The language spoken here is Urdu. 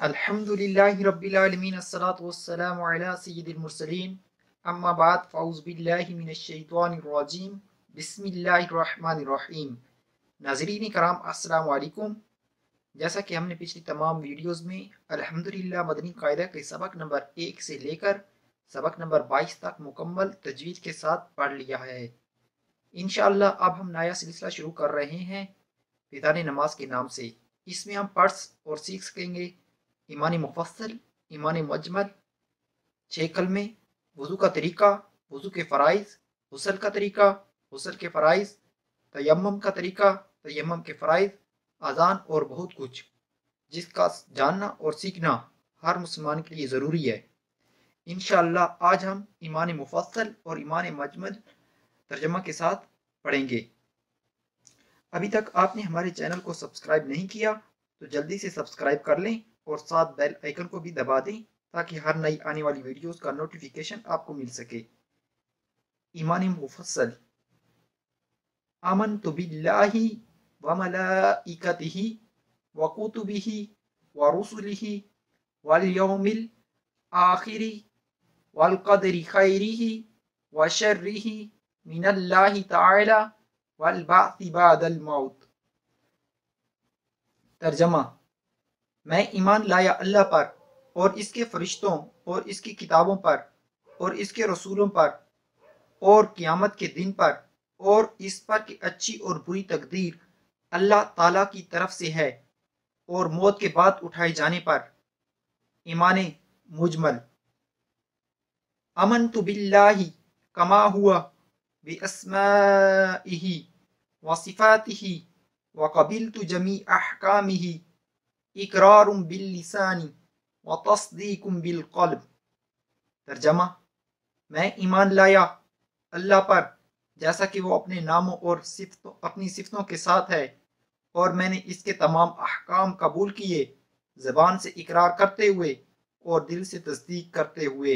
الحمدللہ رب العالمین الصلاۃ والسلام علی سید المرسلین اما بعد فاعوذ باللہ من الشیطان الرجیم بسم اللہ الرحمن الرحیم۔ ناظرین کرام السلام علیکم۔ جیسا کہ ہم نے پچھلی تمام ویڈیوز میں الحمدللہ مدنی قاعدہ کے سبق نمبر 1 سے لے کر سبق نمبر 22 تک مکمل تجوید کے ساتھ پڑھ لیا ہے، انشاءاللہ اب ہم نیا سلسلہ شروع کر رہے ہیں فیضان نماز کے نام سے۔ اس میں ہم پڑھ اور سیکھ سکیں گے ایمان مفصل، ایمان مجمل، 6 کلمے، وضو کا طریقہ، وضو کے فرائض، غسل کا طریقہ، غسل کے فرائض، تیمم کا طریقہ، تیمم کے فرائض، اذان اور بہت کچھ جس کا جاننا اور سیکھنا ہر مسلمان کے لیے ضروری ہے۔ انشاءاللہ آج ہم ایمان مفصل اور ایمان مجمل ترجمہ کے ساتھ پڑھیں گے۔ ابھی تک آپ نے ہمارے چینل کو سبسکرائب نہیں کیا تو جلدی سے سبسکرائب کر لیں اور ساتھ بیل آئیکن کو بھی دبا دیں تاکہ ہر نئی آنے والی ویڈیوز کا نوٹیفیکیشن آپ کو مل سکے۔ ایمان مفصل۔ آمنت باللہ وملائکتہ وکتبہ ورسلہ والیوم الآخر والقدر خیرہ وشرہ من اللہ تعالی والبعث بعد الموت۔ ترجمہ: میں ایمان لایا اللہ پر اور اس کے فرشتوں اور اس کی کتابوں پر اور اس کے رسولوں پر اور قیامت کے دن پر اور اس پر کہ اچھی اور بری تقدیر اللہ تعالیٰ کی طرف سے ہے اور موت کے بعد اٹھائے جانے پر۔ ایمان مجمل۔ امنت باللہ کما ہوا باسمائہ وصفاتہ وقبلت جمیع احکامہ اقرار باللسان و تصدیق بالقلب۔ ترجمہ: میں ایمان لایا اللہ پر جیسا کہ وہ اپنے ناموں اور اپنی صفتوں کے ساتھ ہے، اور میں نے اس کے تمام احکام قبول کیے زبان سے اقرار کرتے ہوئے اور دل سے تصدیق کرتے ہوئے۔